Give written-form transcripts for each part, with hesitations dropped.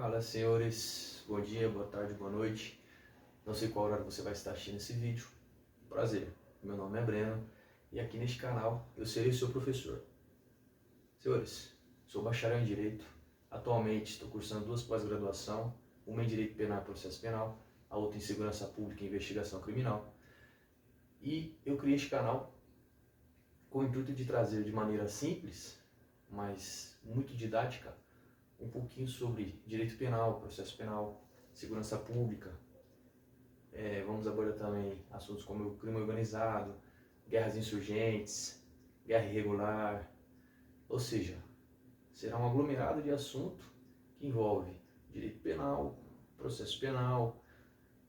Fala, senhores, bom dia, boa tarde, boa noite. Não sei qual horário você vai estar assistindo esse vídeo. Prazer, meu nome é Breno e aqui neste canal eu serei seu professor. Senhores, sou bacharel em Direito. Atualmente estou cursando 2 pós-graduação, uma em Direito Penal e Processo Penal, a outra em Segurança Pública e Investigação Criminal. E eu criei este canal com o intuito de trazer de maneira simples, mas muito didática, um pouquinho sobre direito penal, processo penal, segurança pública. Vamos abordar também assuntos como o crime organizado, guerras insurgentes, guerra irregular. Ou seja, será um aglomerado de assunto que envolve direito penal, processo penal,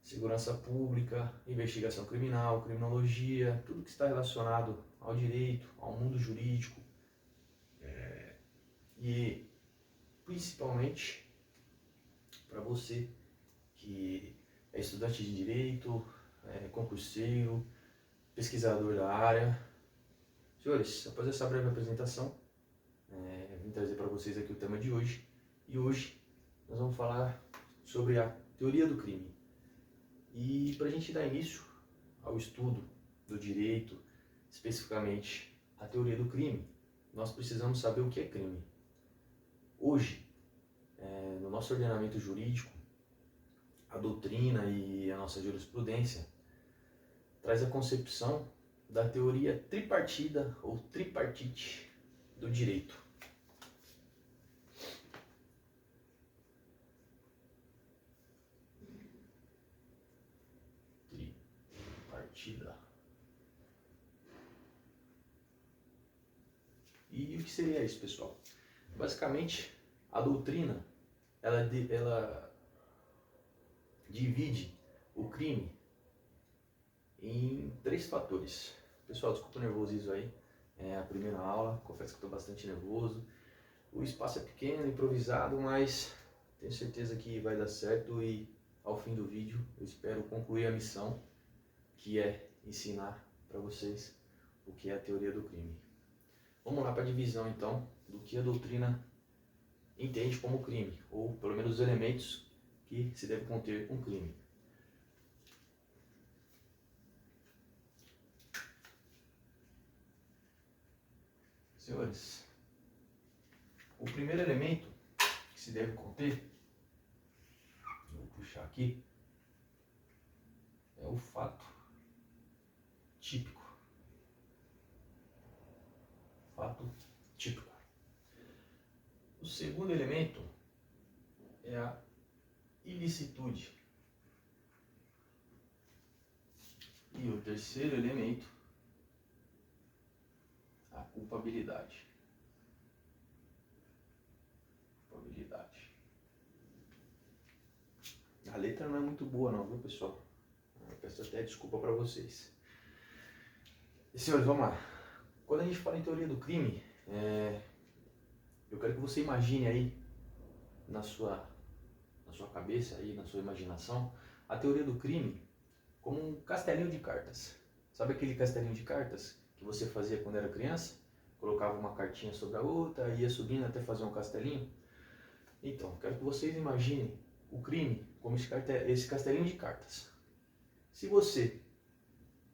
segurança pública, investigação criminal, criminologia, tudo que está relacionado ao direito, ao mundo jurídico. E principalmente para você que é estudante de direito, concurseiro, pesquisador da área. Senhores, após essa breve apresentação, vim trazer para vocês aqui o tema de hoje. E hoje nós vamos falar sobre a teoria do crime. E para a gente dar início ao estudo do direito, especificamente a teoria do crime, nós precisamos saber o que é crime. Hoje, no nosso ordenamento jurídico, a doutrina e a nossa jurisprudência traz a concepção da teoria tripartida ou tripartite do direito. Tripartida. E o que seria isso, pessoal? Basicamente, a doutrina ela divide o crime em 3 fatores. Pessoal, desculpa o nervosismo aí, é a primeira aula, confesso que estou bastante nervoso. O espaço é pequeno, improvisado, mas tenho certeza que vai dar certo e ao fim do vídeo eu espero concluir a missão, que é ensinar para vocês o que é a teoria do crime. Vamos lá para a divisão então do que a doutrina entende como crime, ou pelo menos os elementos que se deve conter um crime. Senhores, o primeiro elemento que se deve conter, vou puxar aqui, é o fato típico. Fato típico. O segundo elemento é a ilicitude. E o terceiro elemento, a culpabilidade. Culpabilidade. A letra não é muito boa não, viu, pessoal? Eu peço até desculpa para vocês. E, senhores, vamos lá. Quando a gente fala em teoria do crime, eu quero que você imagine aí na sua cabeça, aí, na sua imaginação, a teoria do crime como um castelinho de cartas. Sabe aquele castelinho de cartas que você fazia quando era criança? Colocava uma cartinha sobre a outra, ia subindo até fazer um castelinho? Então, quero que vocês imaginem o crime como esse castelinho de cartas. Se você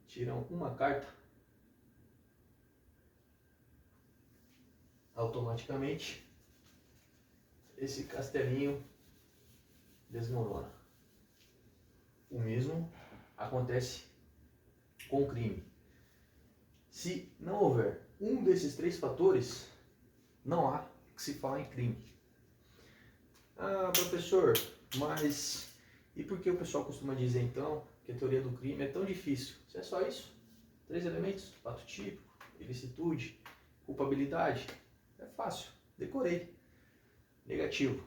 tirar uma carta, automaticamente esse castelinho desmorona. O mesmo acontece com o crime. Se não houver um desses 3 fatores, não há que se falar em crime. Ah, professor, mas e por que o pessoal costuma dizer então que a teoria do crime é tão difícil? Se é só isso? 3 elementos, fato típico, ilicitude, culpabilidade. É fácil, decorei. Negativo.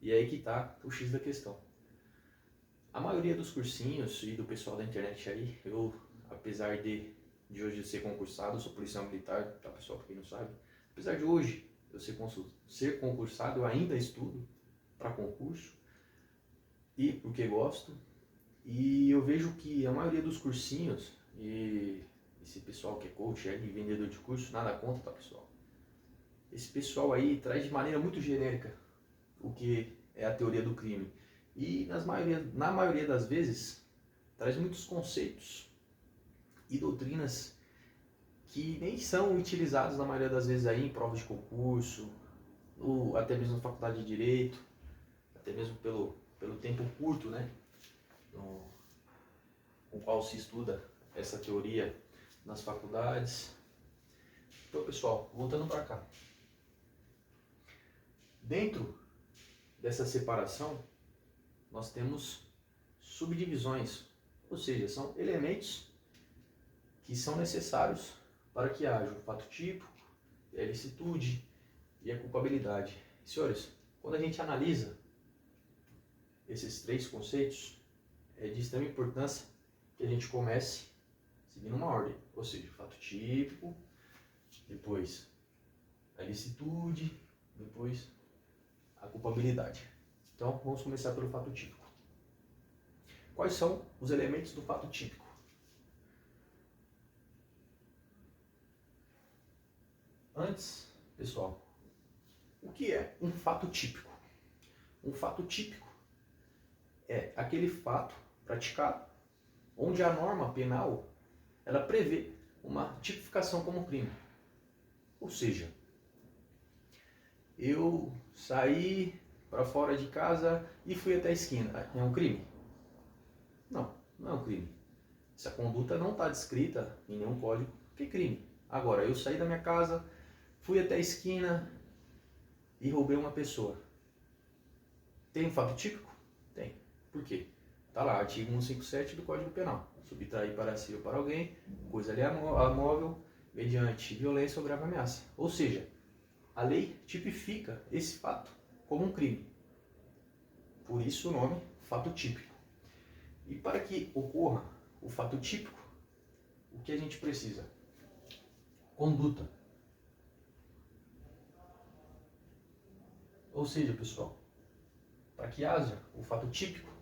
E aí que está o X da questão. A maioria dos cursinhos e do pessoal da internet aí, eu, apesar de hoje eu ser concursado, eu sou policial militar, tá, pessoal, pra quem não sabe. Apesar de hoje eu ser concursado, eu ainda estudo para concurso, e porque gosto. E eu vejo que a maioria dos cursinhos, e esse pessoal que é coach, vendedor de curso, nada contra, tá, pessoal? Esse pessoal aí traz de maneira muito genérica o que é a teoria do crime. E na maioria das vezes traz muitos conceitos e doutrinas que nem são utilizados na maioria das vezes aí em provas de concurso, ou até mesmo na faculdade de Direito, até mesmo pelo tempo curto, né, com o qual se estuda essa teoria nas faculdades. Então, pessoal, voltando para cá. Dentro dessa separação, nós temos subdivisões, ou seja, são elementos que são necessários para que haja o fato típico, a ilicitude e a culpabilidade. Senhores, quando a gente analisa esses três conceitos, é de extrema importância que a gente comece seguindo uma ordem, ou seja, o fato típico, depois a ilicitude, depois a culpabilidade. Então, vamos começar pelo fato típico. Quais são os elementos do fato típico? Antes, pessoal, o que é um fato típico? Um fato típico é aquele fato praticado onde a norma penal ela prevê uma tipificação como crime. Ou seja, eu saí para fora de casa e fui até a esquina. É um crime? Não, não é um crime. Essa conduta não está descrita em nenhum código que é crime. Agora, eu saí da minha casa, fui até a esquina e roubei uma pessoa. Tem um fato típico? Tem. Por quê? Está lá, artigo 157 do Código Penal. Subtrair para si ou para alguém, coisa móvel, mediante violência ou grave ameaça. Ou seja, a lei tipifica esse fato como um crime. Por isso o nome fato típico. E para que ocorra o fato típico, o que a gente precisa? Conduta. Ou seja, pessoal, para que haja o fato típico,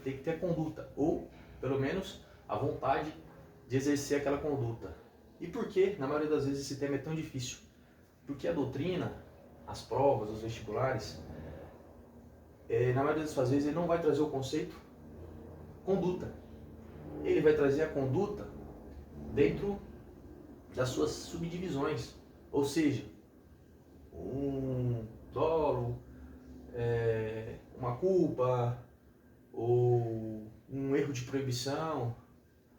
tem que ter conduta, ou pelo menos a vontade de exercer aquela conduta. E por que, na maioria das vezes, esse tema é tão difícil? Porque a doutrina, as provas, os vestibulares, na maioria das vezes ele não vai trazer o conceito conduta. Ele vai trazer a conduta dentro das suas subdivisões, ou seja, um dolo, uma culpa ou um erro de proibição,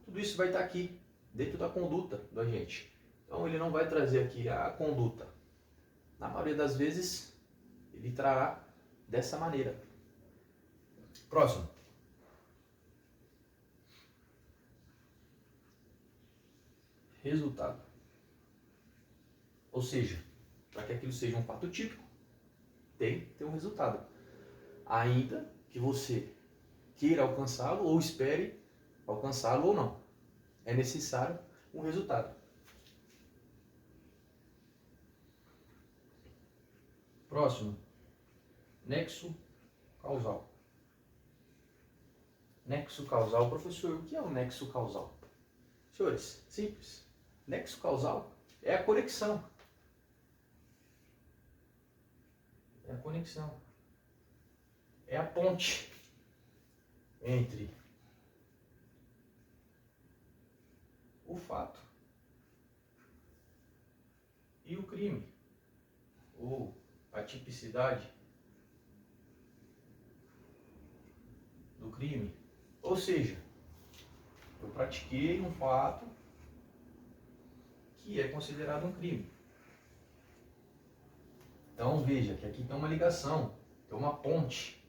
tudo isso vai estar aqui dentro da conduta do agente. Então ele não vai trazer aqui a conduta. Na maioria das vezes ele trará dessa maneira. Próximo. Resultado. Ou seja, para que aquilo seja um fato típico, tem que ter um resultado. Ainda que você queira alcançá-lo ou espere alcançá-lo ou não. É necessário um resultado. Próximo. Nexo causal. Nexo causal. Professor, o que é o nexo causal? Senhores, simples. Nexo causal é a conexão. É a conexão. É a ponte entre o fato e o crime, ou a tipicidade do crime. Ou seja, eu pratiquei um fato que é considerado um crime. Então veja que aqui tem uma ligação, tem uma ponte,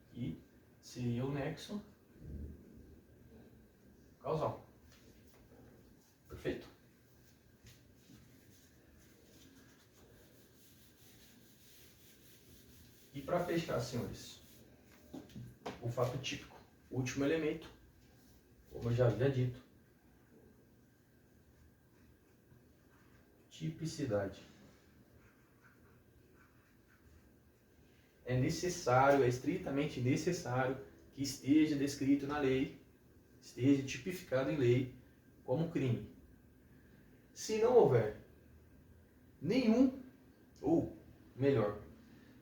que seria o nexo causal. Perfeito? E para fechar, senhores, o fato típico, o último elemento, como eu já havia dito, tipicidade. É necessário, é estritamente necessário que esteja descrito na lei, esteja tipificado em lei como crime. Se não houver nenhum, ou melhor,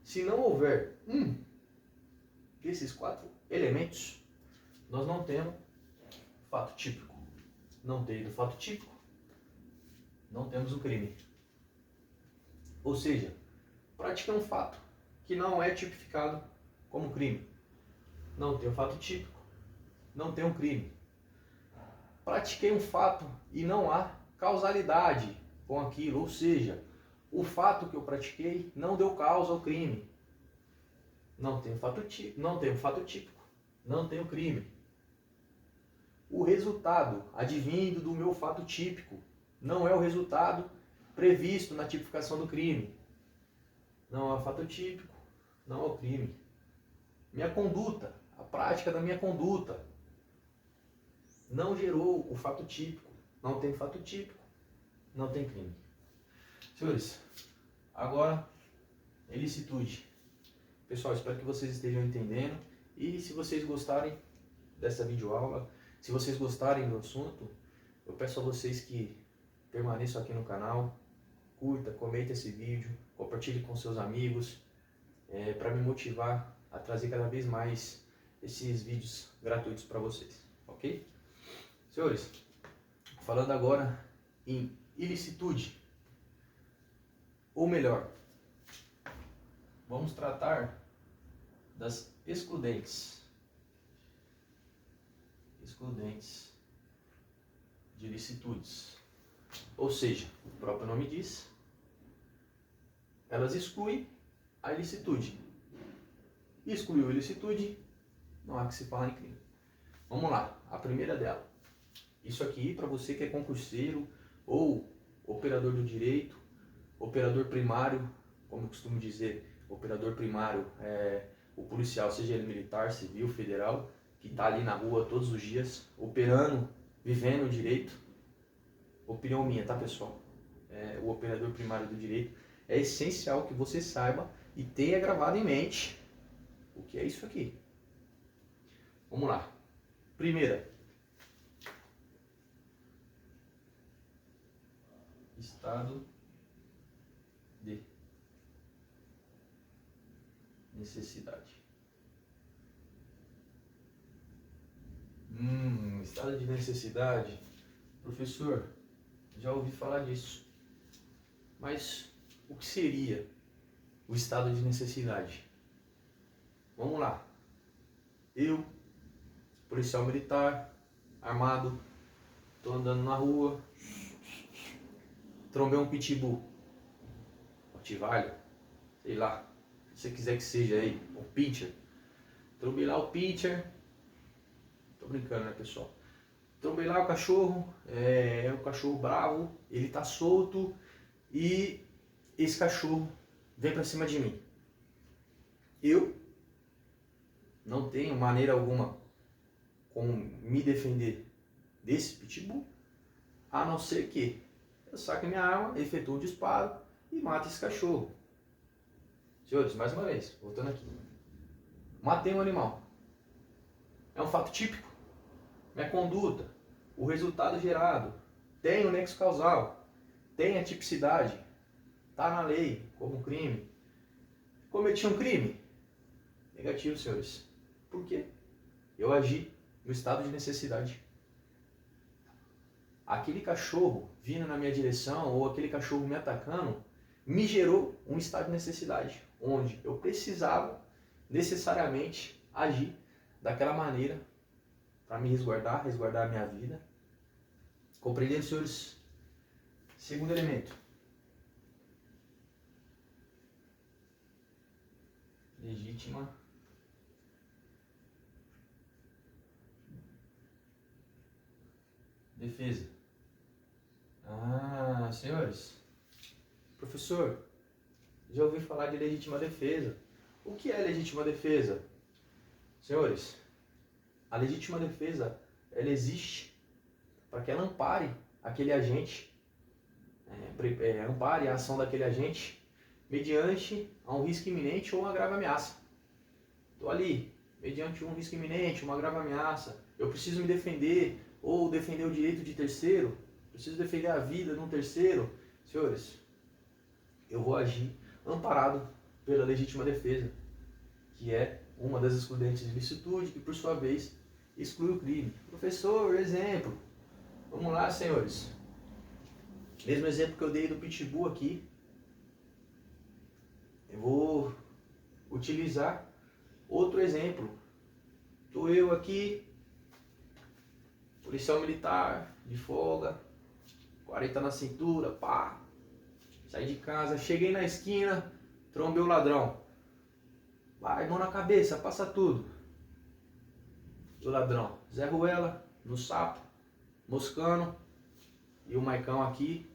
Se não houver um desses 4 elementos, nós não temos fato típico. Não tendo fato típico, não temos o crime. Ou seja, pratiquei um fato que não é tipificado como crime. Não tem o fato típico, não tem um crime. Pratiquei um fato e não há causalidade com aquilo, ou seja, o fato que eu pratiquei não deu causa ao crime. Não tem o fato típico, não tem o crime. O resultado advindo do meu fato típico não é o resultado previsto na tipificação do crime. Não é o fato típico, não é o crime. Minha conduta, a prática da minha conduta, não gerou o fato típico. Não tem fato típico, não tem crime. Senhores, agora, ilicitude. Pessoal, espero que vocês estejam entendendo. E se vocês gostarem dessa videoaula, se vocês gostarem do assunto, eu peço a vocês que permaneçam aqui no canal, curta, comente esse vídeo, compartilhe com seus amigos, para me motivar a trazer cada vez mais esses vídeos gratuitos para vocês, ok? Senhores, falando agora em ilicitude, ou melhor, vamos tratar das excludentes de ilicitudes. Ou seja, o próprio nome diz, elas excluem a ilicitude. Excluiu a ilicitude, não há que se falar em crime. Vamos lá, a primeira dela. Isso aqui para você que é concurseiro ou operador do direito, operador primário, como eu costumo dizer, operador primário é o policial, seja ele militar, civil, federal, que está ali na rua todos os dias, operando, vivendo o direito. Opinião minha, tá, pessoal? O operador primário do direito, é essencial que você saiba e tenha gravado em mente o que é isso aqui. Vamos lá. Primeira. Estado de necessidade. Estado de necessidade. Professor, já ouvi falar disso. Mas o que seria o estado de necessidade? Vamos lá. Eu, policial militar, armado, estou andando na rua, trombei um pitbull, Rottweiler, sei lá, se você quiser que seja aí, um pincher. Trombei lá o pincher, tô brincando, né, pessoal? Trombei lá o cachorro, é um cachorro bravo, ele tá solto e esse cachorro vem pra cima de mim. Eu não tenho maneira alguma como me defender desse pitbull, a não ser que eu saque minha arma, efetuo o disparo e mate esse cachorro. Senhores, mais uma vez, voltando aqui. Matei um animal. É um fato típico. Minha conduta, o resultado gerado, tem o nexo causal, tem a tipicidade, está na lei como crime. Cometi um crime? Negativo, senhores. Por quê? Eu agi no estado de necessidade. Aquele cachorro vindo na minha direção ou aquele cachorro me atacando me gerou um estado de necessidade, onde eu precisava necessariamente agir daquela maneira para me resguardar a minha vida. Compreendendo, senhores? Segundo elemento. Legítima defesa. Senhores, professor, já ouvi falar de legítima defesa. O que é legítima defesa? Senhores, a legítima defesa, ela existe para que ela ampare aquele agente, ampare a ação daquele agente mediante a um risco iminente ou uma grave ameaça. Estou ali, mediante um risco iminente, uma grave ameaça, eu preciso me defender ou defender o direito de terceiro, preciso defender a vida de um terceiro. Senhores, eu vou agir amparado pela legítima defesa, que é uma das excludentes de licitude, que por sua vez exclui o crime. Professor, exemplo. Vamos lá, senhores. Mesmo exemplo que eu dei do pitbull aqui, eu vou utilizar outro exemplo. Estou eu aqui, policial militar, de folga, 40 na cintura, pá. Saí de casa, cheguei na esquina, trombei o ladrão. Vai, mão na cabeça, passa tudo. O ladrão, Zé Ruela, no sapo, moscando. E o Maicão aqui,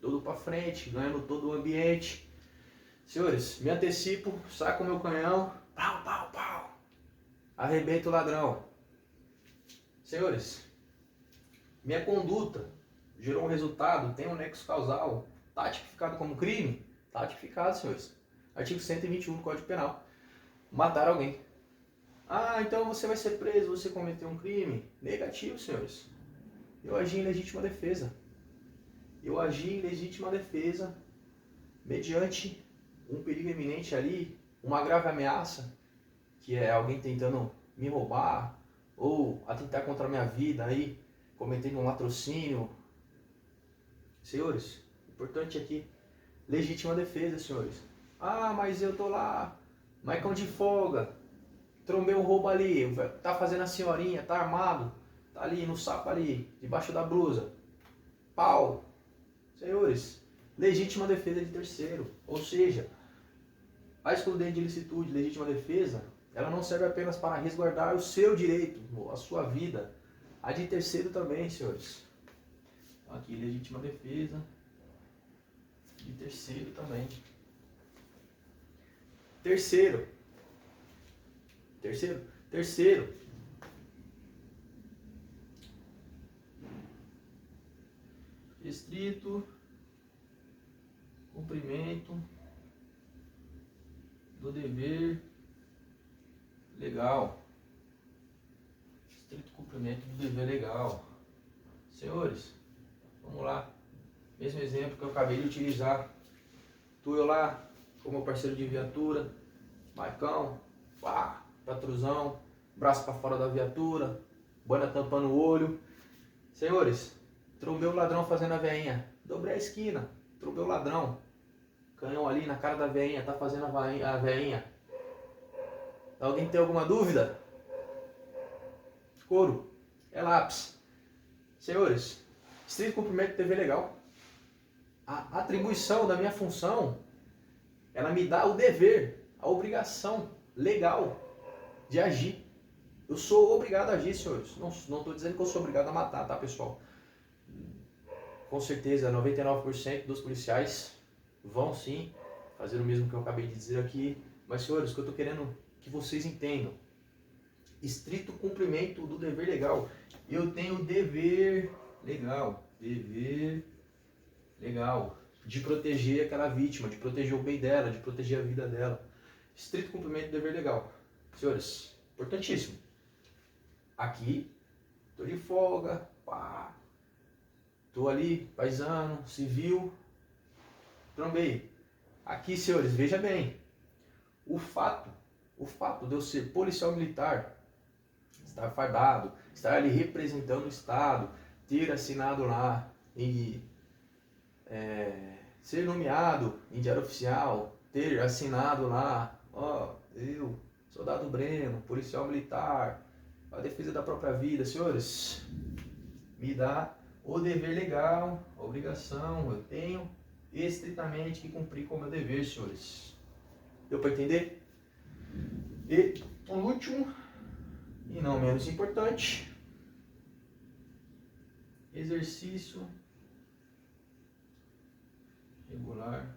todo pra frente, ganhando todo o ambiente. Senhores, me antecipo, saco o meu canhão, pau, pau, pau. Arrebento o ladrão. Senhores, minha conduta gerou um resultado, tem um nexo causal, tá tipificado como crime? Tá tipificado, senhores. Artigo 121 do Código Penal. Matar alguém. Ah, então você vai ser preso, você cometeu um crime? Negativo, senhores. Eu agi em legítima defesa. Eu agi em legítima defesa mediante um perigo iminente ali, uma grave ameaça, que é alguém tentando me roubar ou atentar contra a minha vida aí, cometendo um latrocínio. Senhores, importante aqui, legítima defesa, senhores. Ah, mas eu tô lá, Maicão de folga, trombei um roubo ali, tá fazendo a senhorinha, tá armado, tá ali no sapo ali, debaixo da blusa. Pau. Senhores, legítima defesa de terceiro. Ou seja, a excludente de ilicitude, legítima defesa, ela não serve apenas para resguardar o seu direito, a sua vida. A de terceiro também, senhores. Então, aqui, legítima defesa de terceiro também. Terceiro. Estrito cumprimento do dever legal. Estrito cumprimento do dever legal. Senhores, vamos lá. Mesmo exemplo que eu acabei de utilizar. Tu eu lá, com meu parceiro de viatura, Maicão, pá, patruzão, braço para fora da viatura, boina tampando o olho. Senhores, trombei o ladrão fazendo a veinha. Dobrei a esquina, trombei o ladrão. Canhão ali na cara da veinha, tá fazendo a veinha. Alguém tem alguma dúvida? Couro, é lápis. Senhores, estrito cumprimento do dever legal. A atribuição da minha função, ela me dá o dever, a obrigação legal de agir. Eu sou obrigado a agir, senhores. Não estou dizendo que eu sou obrigado a matar, tá, pessoal? Com certeza, 99% dos policiais vão sim fazer o mesmo que eu acabei de dizer aqui. Mas, senhores, o que eu estou querendo que vocês entendam. Estrito cumprimento do dever legal. Eu tenho dever legal. Dever legal. De proteger aquela vítima, de proteger o bem dela, de proteger a vida dela. Estrito cumprimento do dever legal. Senhores, importantíssimo. Aqui, tô de folga, pá. Tô ali, paisano, civil, trombei. Aqui, senhores, veja bem. O fato de eu ser policial militar, estar fardado, estar ali representando o Estado, ter assinado lá e ser nomeado em diário oficial, ter assinado lá, ó, eu, soldado Breno, policial militar, a defesa da própria vida, senhores, me dá o dever legal, a obrigação, eu tenho estritamente que cumprir com o meu dever, senhores. Deu para entender? E o último, e não menos importante, exercício regular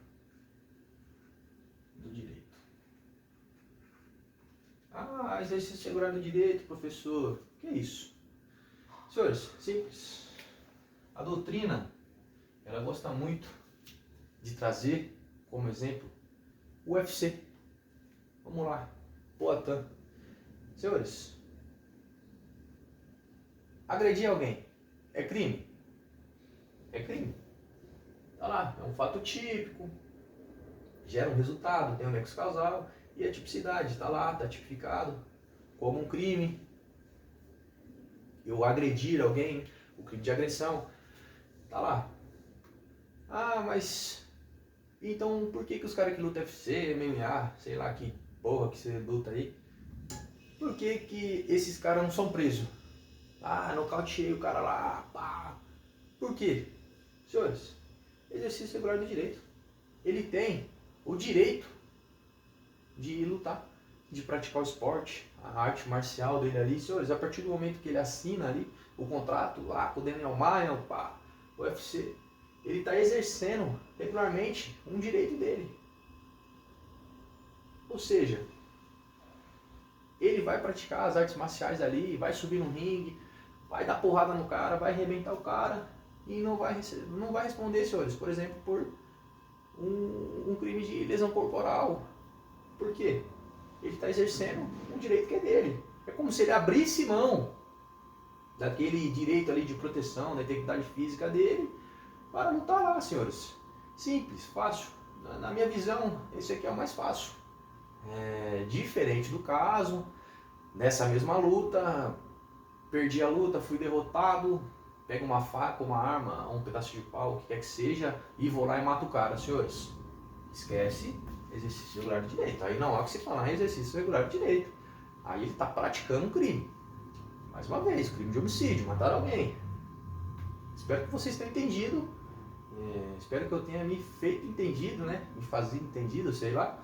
do direito. Ah, exercício regular do direito, professor. Que é isso? Senhores, simples. A doutrina, ela gosta muito de trazer como exemplo o UFC. Vamos lá. Poitin. Senhores, agredir alguém é crime? É crime. Tá lá, é um fato típico. gera um resultado, tem um nexo causal e a tipicidade está lá, está tipificado como um crime. Eu agredir alguém, o crime de agressão, tá lá. Ah, mas então por que os caras que lutam UFC, MMA, sei lá que porra que você luta aí, por que esses caras não são presos? Ah, nocauteei o cara lá, pá. Por quê? Senhores, exercício regular do direito. Ele tem o direito de lutar, de praticar o esporte, a arte marcial dele ali. Senhores, a partir do momento que ele assina ali o contrato lá com o Daniel Maia, pá, o UFC, ele está exercendo regularmente um direito dele. Ou seja, ele vai praticar as artes marciais ali, vai subir no ringue, vai dar porrada no cara, vai arrebentar o cara e não vai responder, senhores, por exemplo, por um crime de lesão corporal. Por quê? Ele está exercendo um direito que é dele. É como se ele abrisse mão daquele direito ali de proteção, da integridade física dele, para não estar lá, senhores. Simples, fácil. Na minha visão, esse aqui é o mais fácil. Diferente do caso, nessa mesma luta, perdi a luta, fui derrotado, pego uma faca, uma arma, um pedaço de pau, o que quer que seja, e vou lá e mato o cara, senhores. Esquece exercício regular de direito. Aí não há que se falar em exercício regular de direito. Aí ele está praticando um crime. Mais uma vez, crime de homicídio, matar alguém. Espero que vocês tenham entendido. Espero que eu tenha me feito entendido, né? Me fazido entendido, sei lá.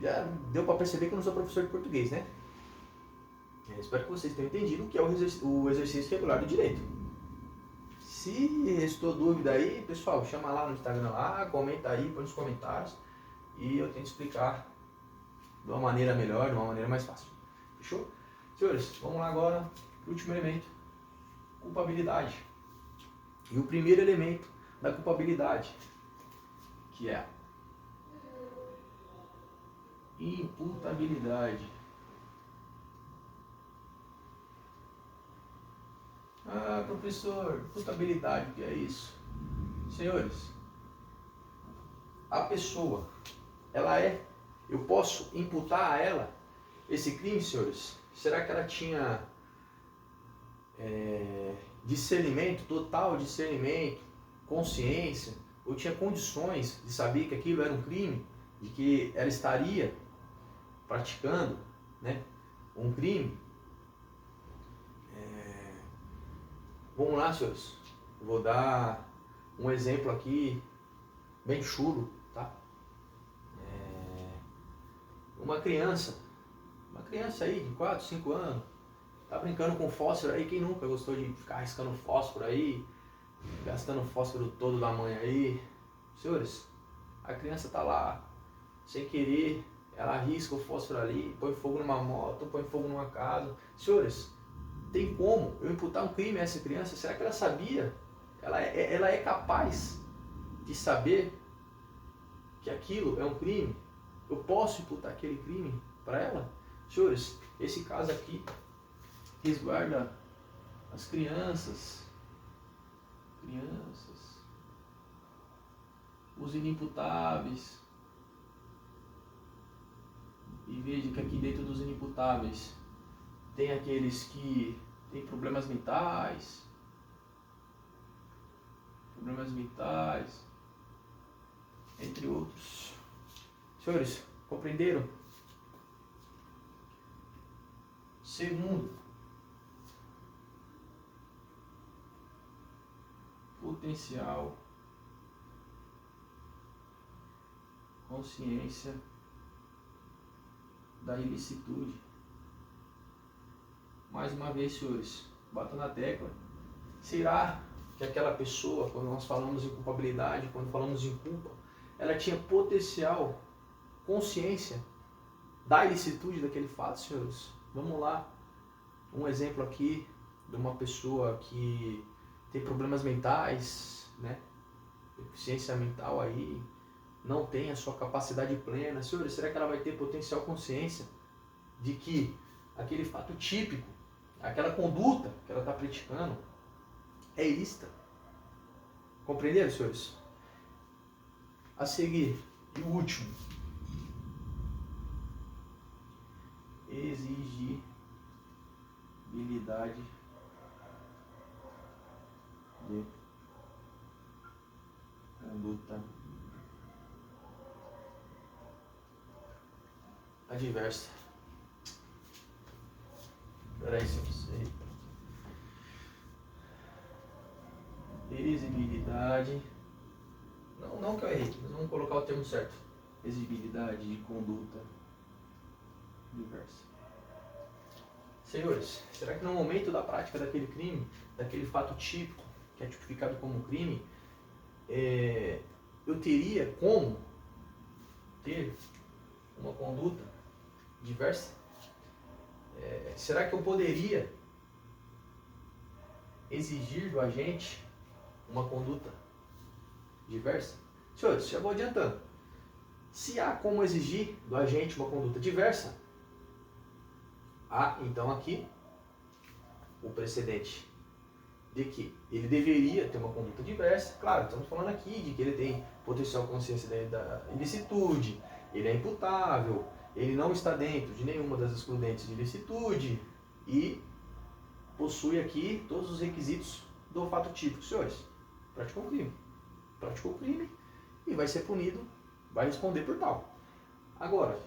Já deu para perceber que eu não sou professor de português, né? Espero que vocês tenham entendido o que é o exercício regular do direito. Se restou dúvida aí, pessoal, chama lá no Instagram lá, comenta aí, põe nos comentários e eu tento explicar de uma maneira melhor, de uma maneira mais fácil. Fechou? Senhores, vamos lá agora para o último elemento, culpabilidade. E o primeiro elemento da culpabilidade, que é a imputabilidade. Ah, professor, imputabilidade, o que é isso? Senhores, a pessoa, eu posso imputar a ela esse crime, senhores? Será que ela tinha discernimento, total discernimento, consciência, ou tinha condições de saber que aquilo era um crime, de que ela estaria praticando, né, um crime? Vamos lá, senhores. Eu vou dar um exemplo aqui bem chulo, tá? Uma criança aí de 4, 5 anos, tá brincando com fósforo aí. Quem nunca gostou de ficar riscando fósforo aí, gastando fósforo todo da mãe aí? Senhores, a criança tá lá, sem querer, ela risca o fósforo ali, põe fogo numa moto, põe fogo numa casa. Senhores, tem como eu imputar um crime a essa criança? Será que ela sabia? Ela é capaz de saber que aquilo é um crime? Eu posso imputar aquele crime para ela? Senhores, esse caso aqui resguarda as crianças, os inimputáveis. E veja que aqui dentro dos inimputáveis tem aqueles que têm problemas mentais, entre outros. Senhores, compreenderam? Segundo, potencial consciência da ilicitude. Mais uma vez, senhores, bato na tecla. Será que aquela pessoa, quando nós falamos em culpabilidade, quando falamos em culpa, ela tinha potencial consciência da ilicitude daquele fato, senhores? Vamos lá. Um exemplo aqui de uma pessoa que tem problemas mentais, né? Deficiência mental aí, não tem a sua capacidade plena. Senhores, será que ela vai ter potencial consciência de que aquele fato típico, aquela conduta que ela está praticando é ilícita? Compreenderam, senhores? A seguir, E o último, exigibilidade de conduta adversa. Peraí, se eu sei. Exigibilidade. Não que eu errei, mas vamos colocar o termo certo. Exigibilidade de conduta diversa. Senhores, será que no momento da prática daquele crime, daquele fato típico, que é tipificado como crime, eu teria como ter uma conduta diversa? Será que eu poderia exigir do agente uma conduta diversa? Senhores, já vou adiantando. Se há como exigir do agente uma conduta diversa, há então aqui o precedente de que ele deveria ter uma conduta diversa. Claro, estamos falando aqui de que ele tem potencial consciência da ilicitude, ele é imputável, ele não está dentro de nenhuma das excludentes de ilicitude e possui aqui todos os requisitos do fato típico. Senhores, praticou um crime. Praticou o crime e vai ser punido, vai responder por tal. Agora,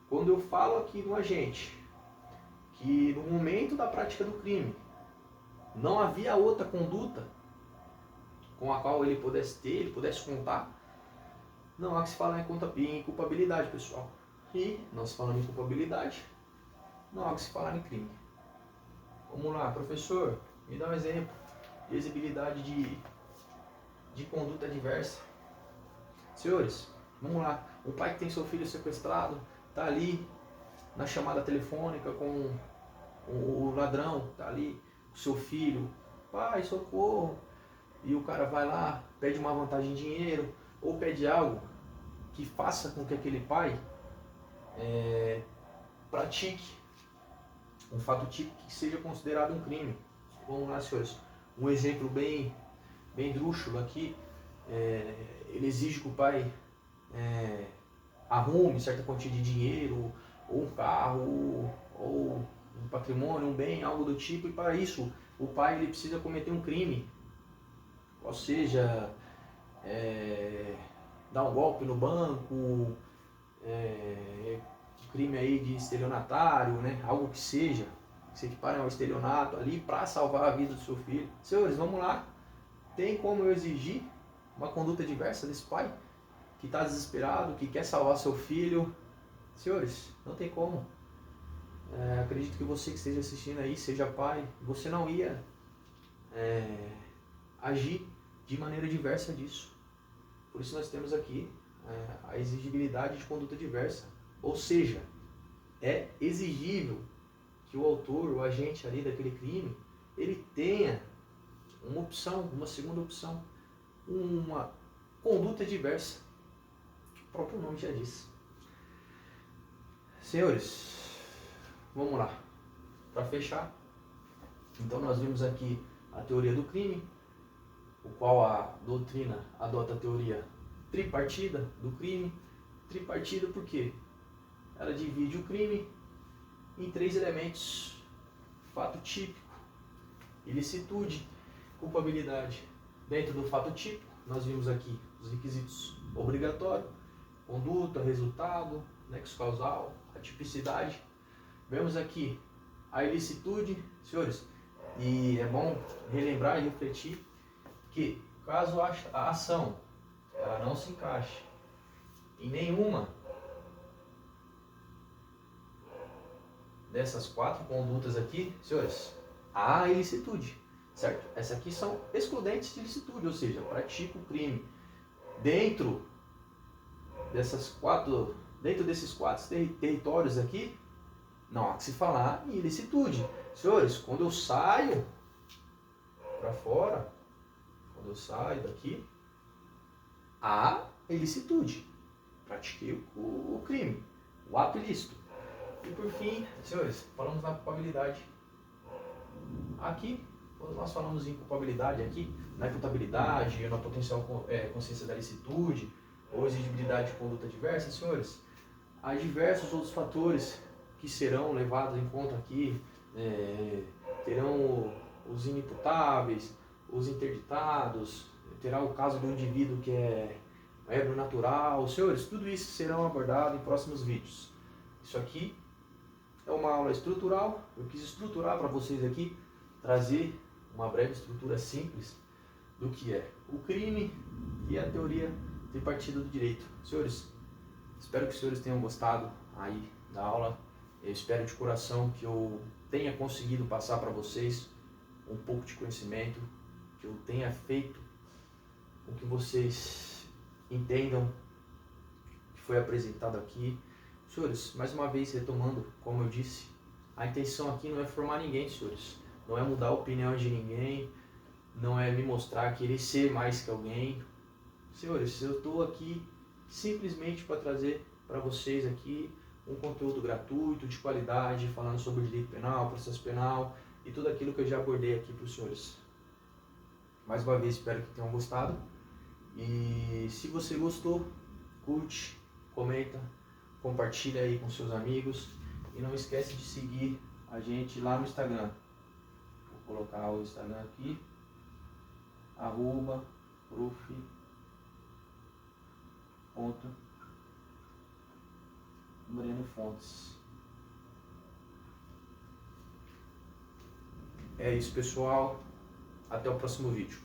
quando eu falo aqui no agente que no momento da prática do crime não havia outra conduta com a qual ele pudesse contar, não há que se falar em culpabilidade, pessoal. E, não se falando em culpabilidade, não há que se falar em crime. Vamos lá, professor, me dá um exemplo de exigibilidade de conduta adversa. Senhores, vamos lá. Um pai que tem seu filho sequestrado, está ali na chamada telefônica com o ladrão, está ali com seu filho, pai, socorro. E o cara vai lá, pede uma vantagem em dinheiro, ou pede algo que faça com que aquele pai pratique um fato típico que seja considerado um crime. Vamos lá, senhores. Um exemplo bem drúxulo aqui. Ele exige que o pai arrume certa quantia de dinheiro, ou um carro, ou um patrimônio, um bem, algo do tipo, e para isso o pai ele precisa cometer um crime, ou seja, dar um golpe no banco, crime aí de estelionatário, né? Algo que seja, que se equipare ao estelionato ali para salvar a vida do seu filho. Senhores, vamos lá. Tem como eu exigir uma conduta diversa desse pai que está desesperado, que quer salvar seu filho? Senhores, não tem como. Acredito que você que esteja assistindo aí, seja pai, você não ia agir de maneira diversa disso. Por isso nós temos aqui a exigibilidade de conduta diversa. Ou seja, é exigível que o autor, o agente ali daquele crime, ele tenha uma opção, uma segunda opção, uma conduta diversa. O próprio nome já diz. Senhores, vamos lá. Para fechar, então nós vimos aqui a teoria do crime, o qual a doutrina adota a teoria tripartida do crime. Tripartida por quê? Ela divide o crime em 3 elementos: fato típico, ilicitude, culpabilidade. Dentro do fato típico, nós vimos aqui os requisitos obrigatório, conduta, resultado, nexo causal, a tipicidade. Vemos aqui a ilicitude, senhores, e é bom relembrar e refletir que caso a ação ela não se encaixe em nenhuma dessas 4 condutas aqui, senhores, há ilicitude, certo? Essas aqui são excludentes de ilicitude, ou seja, pratica o crime dentro desses 4 territórios aqui, não há que se falar em ilicitude. Senhores, quando eu saio para fora, quando eu saio daqui, há ilicitude, pratiquei o crime, o ato ilícito. E por fim, senhores, falamos na culpabilidade. Aqui, quando nós falamos em culpabilidade aqui, na imputabilidade, na potencial consciência da licitude, ou exigibilidade de conduta diversa, senhores, há diversos outros fatores que serão levados em conta aqui, terão os inimputáveis, os interditados, terá o caso do indivíduo que é ébrio natural. Senhores, tudo isso serão abordados em próximos vídeos. Isso aqui é uma aula estrutural, eu quis estruturar para vocês aqui, trazer uma breve estrutura simples do que é o crime e a teoria tripartida do direito. Senhores, espero que os senhores tenham gostado aí da aula. Eu espero de coração que eu tenha conseguido passar para vocês um pouco de conhecimento, que eu tenha feito com que vocês entendam o que foi apresentado aqui. Senhores, mais uma vez retomando, como eu disse, a intenção aqui não é formar ninguém, senhores. Não é mudar a opinião de ninguém, não é me mostrar querer ser mais que alguém. Senhores, eu estou aqui simplesmente para trazer para vocês aqui um conteúdo gratuito, de qualidade, falando sobre direito penal, processo penal e tudo aquilo que eu já abordei aqui para os senhores. Mais uma vez, espero que tenham gostado. E se você gostou, curte, comenta, compartilha aí com seus amigos. E não esquece de seguir a gente lá no Instagram. Vou colocar o Instagram aqui, @prof.morenofontes. É isso, pessoal. Até o próximo vídeo.